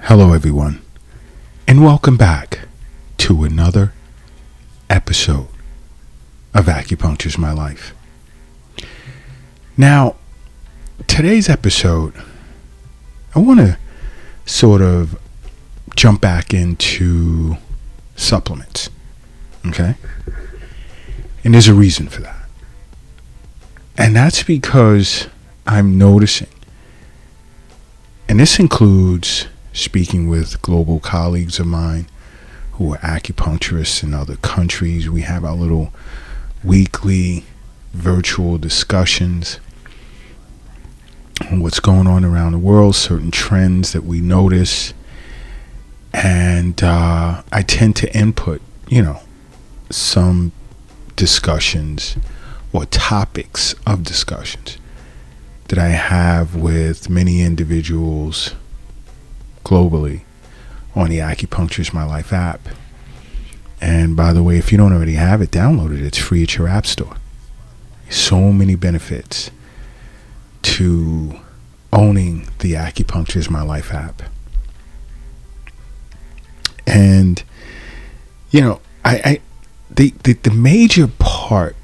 Hello, everyone, and welcome back to another episode of Acupuncture's My Life. Now, today's episode, I want to sort of jump back into supplements, okay? And there's a reason for that. And that's because I'm noticing, and this includes speaking with global colleagues of mine who are acupuncturists in other countries. We have our little weekly virtual discussions on what's going on around the world, certain trends that we notice. And I tend to input, some discussions or topics of discussions that I have with many individuals globally on the Acupuncture's My Life app. And by the way, if you don't already have it, download it. It's free at your app store. So many benefits to owning the Acupuncture's My Life app. And the major part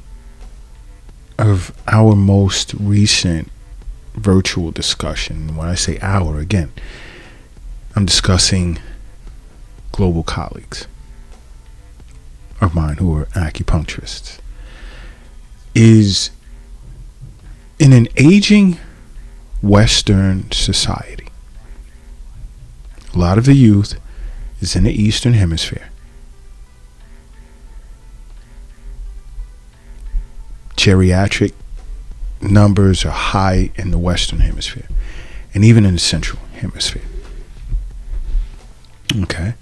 of our most recent virtual discussion, when I say our, again, I'm discussing global colleagues of mine who are acupuncturists, is in an aging Western society. A lot of the youth is in the Eastern Hemisphere. Geriatric numbers are high in the Western Hemisphere and even in the Central Hemisphere. Okay.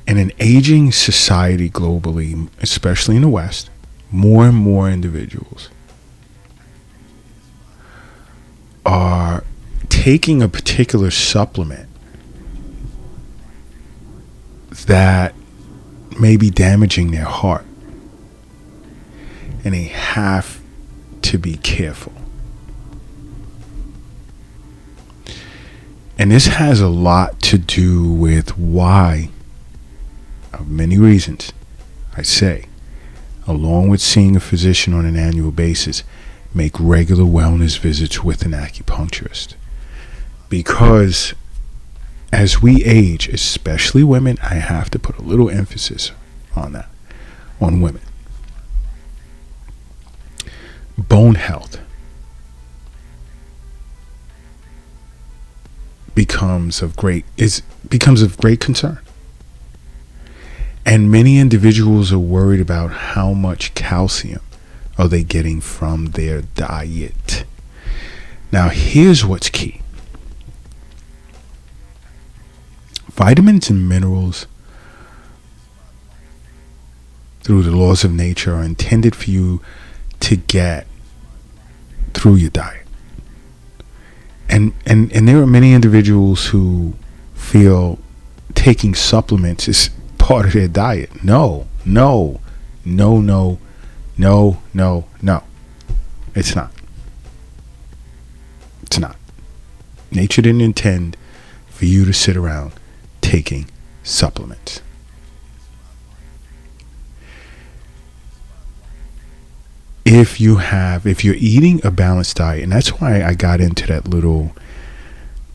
In an aging society globally, especially in the West, more and more individuals are taking a particular supplement that may be damaging their heart. And they have to be careful. And this has a lot to do with why, of many reasons, I say, along with seeing a physician on an annual basis, make regular wellness visits with an acupuncturist. Because as we age, especially women, I have to put a little emphasis on that, on women. Bone health becomes of great concern. And many individuals are worried about how much calcium are they getting from their diet. Now, here's what's key. Vitamins and minerals, through the laws of nature, are intended for you to get through your diet. And there are many individuals who feel taking supplements is part of their diet. No. It's not. It's not. Nature didn't intend for you to sit around taking supplements. If you're eating a balanced diet, and that's why I got into that little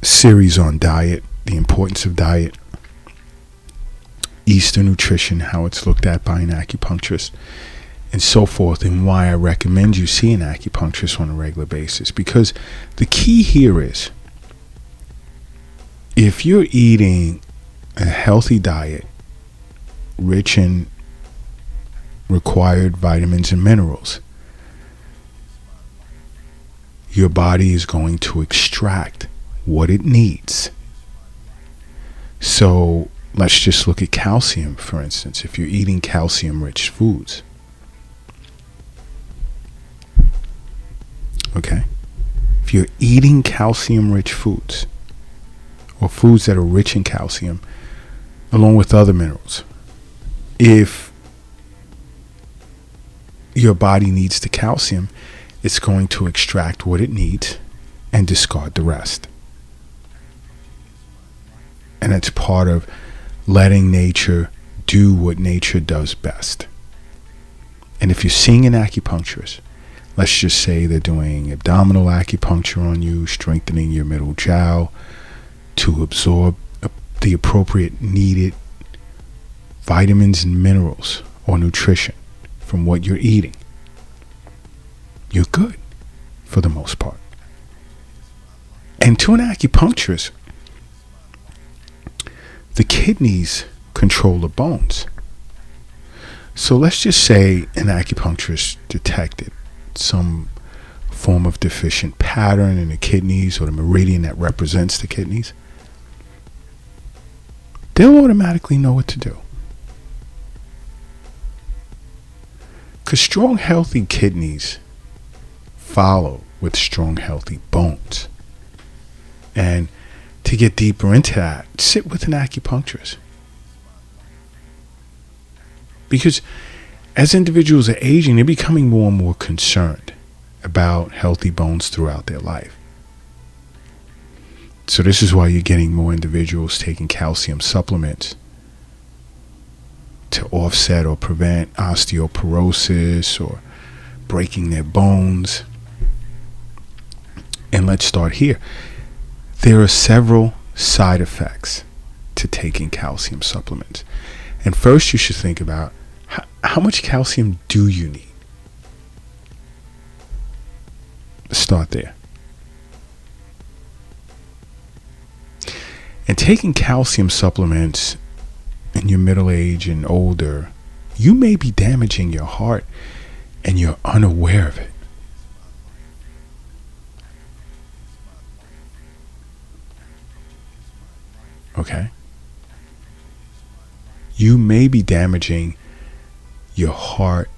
series on diet, the importance of diet, Eastern nutrition, how it's looked at by an acupuncturist, and so forth, and why I recommend you see an acupuncturist on a regular basis. Because the key here is, if you're eating a healthy diet, rich in required vitamins and minerals, your body is going to extract what it needs. So let's just look at calcium, for instance. If you're eating calcium-rich foods, okay? If you're eating calcium-rich foods, or foods that are rich in calcium, along with other minerals, if your body needs the calcium, it's going to extract what it needs and discard the rest. that's part of letting nature do what nature does best. And if you're seeing an acupuncturist, let's just say they're doing abdominal acupuncture on you, strengthening your middle jiao to absorb the appropriate needed vitamins and minerals or nutrition from what you're eating, you're good for the most part. And to an acupuncturist, the kidneys control the bones. So let's just say an acupuncturist detected some form of deficient pattern in the kidneys or the meridian that represents the kidneys. They'll automatically know what to do. Because strong, healthy kidneys follow with strong, healthy bones. And to get deeper into that, sit with an acupuncturist. Because as individuals are aging, they're becoming more and more concerned about healthy bones throughout their life. So this is why you're getting more individuals taking calcium supplements to offset or prevent osteoporosis or breaking their bones. And let's start here. There are several side effects to taking calcium supplements. And first you should think about how much calcium do you need? Let's start there. And taking calcium supplements in your middle age and older, you may be damaging your heart and you're unaware of it. Okay? You may be damaging your heart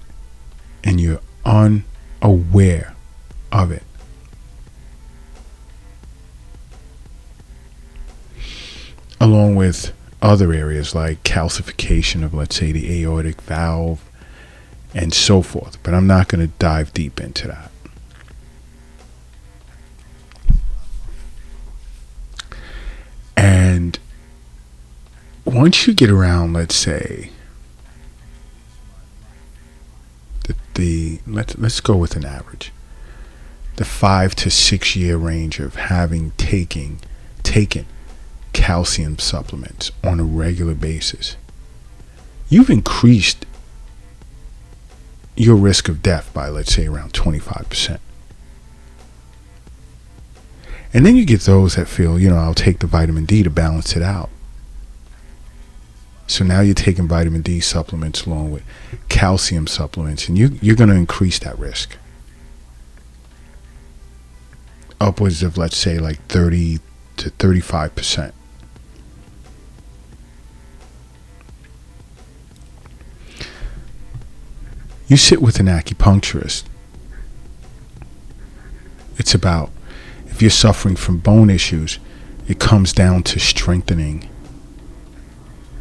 and you're unaware of it. Along with other areas like calcification of, let's say, the aortic valve and so forth. But I'm not going to dive deep into that. And once you get around, let's say, let's go with an average, the 5 to 6 year range of having taken calcium supplements on a regular basis, you've increased your risk of death by, let's say, around 25%. And then you get those that feel, I'll take the vitamin D to balance it out. So now you're taking vitamin D supplements along with calcium supplements, and you're going to increase that risk upwards of, let's say, like 30 to 35%. You sit with an acupuncturist. It's about, if you're suffering from bone issues, it comes down to strengthening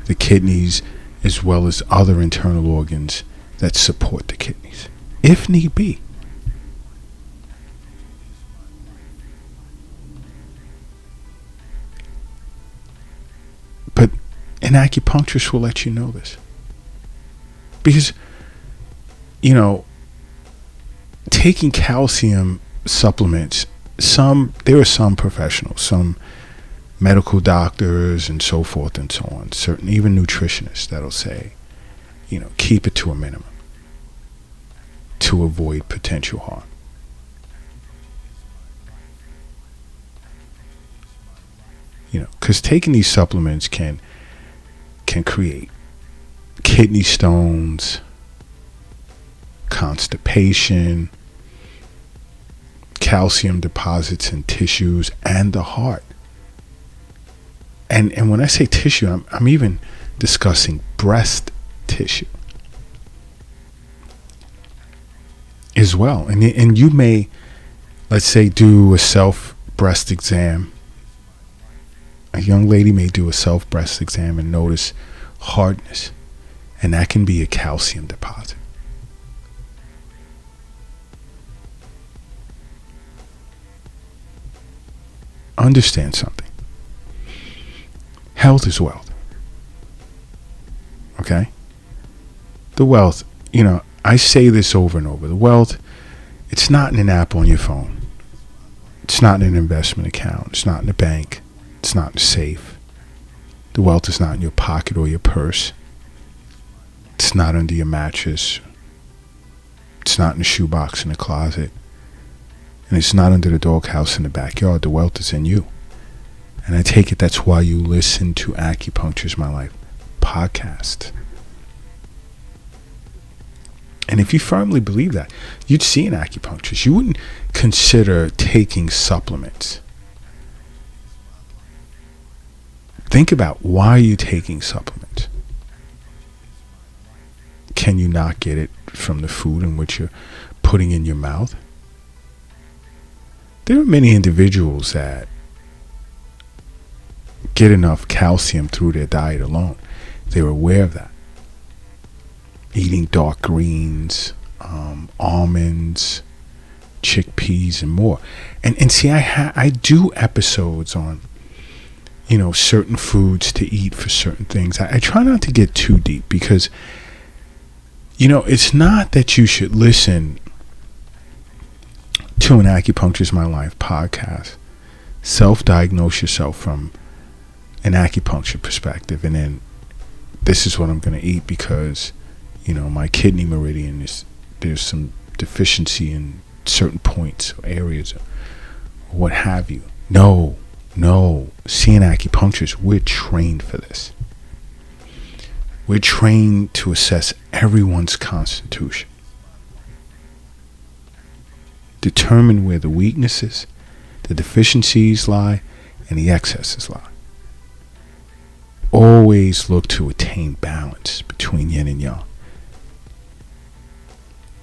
the kidneys as well as other internal organs that support the kidneys, if need be. But an acupuncturist will let you know this. Because, taking calcium supplements, there are some professionals, some medical doctors and so forth and so on, certain even nutritionists that'll say, keep it to a minimum to avoid potential harm. Because taking these supplements can create kidney stones, constipation, calcium deposits in tissues and the heart. And when I say tissue, I'm even discussing breast tissue as well. And you may, let's say, do a self breast exam. A young lady may do a self breast exam and notice hardness, and that can be a calcium deposit. Understand something. Health is wealth. Okay? The wealth, I say this over and over. The wealth, it's not in an app on your phone. It's not in an investment account. It's not in a bank. It's not in a safe. The wealth is not in your pocket or your purse. It's not under your mattress. It's not in a shoebox in the closet. And it's not under the doghouse in the backyard. The wealth is in you. And I take it that's why you listen to Acupuncture's My Life podcast. And if you firmly believe that, you'd see an acupuncturist. You wouldn't consider taking supplements. Think about, why are you taking supplements? Can you not get it from the food in which you're putting in your mouth? There are many individuals that get enough calcium through their diet alone. They're aware of that. Eating dark greens, almonds, chickpeas, and more. And see, I do episodes on, certain foods to eat for certain things. I try not to get too deep because, it's not that you should listen to an Acupuncture's My Life podcast, self-diagnose yourself from an acupuncture perspective, and then this is what I'm going to eat because my kidney meridian there's some deficiency in certain points or areas or what have you. No. Seeing acupuncturists, we're trained for this. We're trained to assess everyone's constitution. Determine where the weaknesses, the deficiencies lie, and the excesses lie. Always look to attain balance between yin and yang,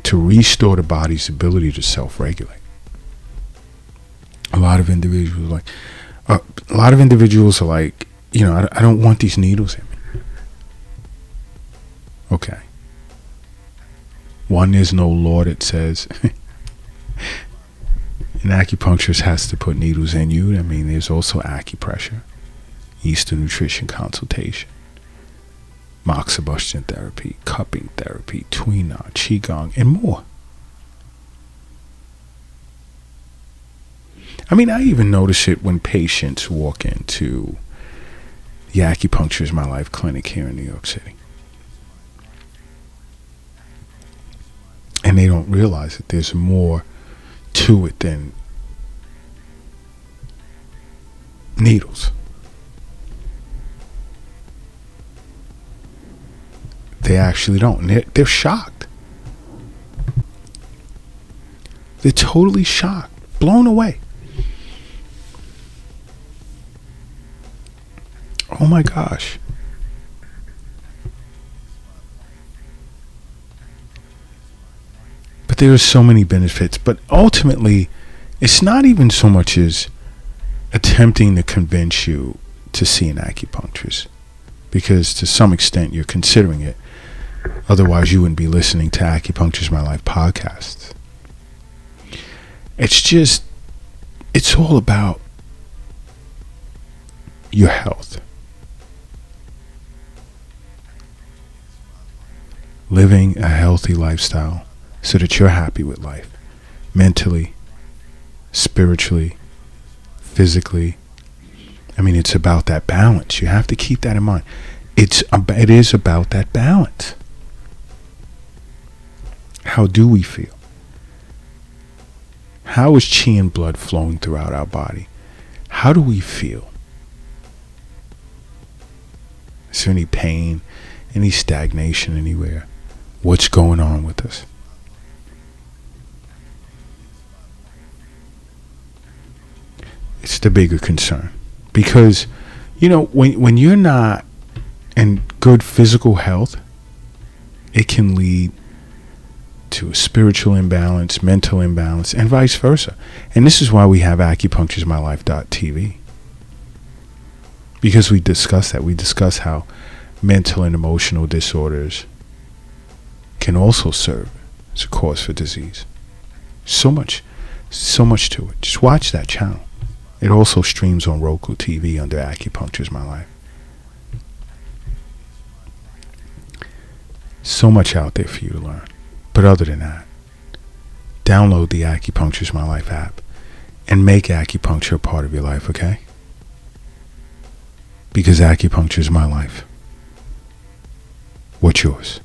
to restore the body's ability to self-regulate. A lot of individuals are like, I don't want these needles in me. Okay. One, there's no law that says an acupuncturist has to put needles in you. I mean, there's also acupressure, Eastern nutrition consultation, moxibustion therapy, cupping therapy, tuina, qigong, and more. I mean, I even notice it when patients walk into the Acupuncture's My Life clinic here in New York City. And they don't realize that there's more to it than needles. They actually don't. And they're shocked. They're totally shocked, blown away. Oh my gosh. But there are so many benefits. But ultimately, it's not even so much as attempting to convince you to see an acupuncturist, because to some extent you're considering it. Otherwise, you wouldn't be listening to Acupuncture's My Life podcast. It's all about your health. Living a healthy lifestyle so that you're happy with life, mentally, spiritually, physically. I mean, it's about that balance. You have to keep that in mind. It is about that balance. How do we feel? How is chi and blood flowing throughout our body? How do we feel? Is there any pain, any stagnation anywhere? What's going on with us? It's the bigger concern. Because, when you're not in good physical health, it can lead to a spiritual imbalance, mental imbalance, and vice versa. And this is why we have acupuncturesmylife.tv. Because we discuss that. We discuss how mental and emotional disorders can also serve as a cause for disease. So much to it. Just watch that channel. It also streams on Roku TV under Acupuncture's My Life. So much out there for you to learn. But other than that, download the Acupuncture's My Life app and make acupuncture a part of your life, okay? Because acupuncture is my life. What's yours?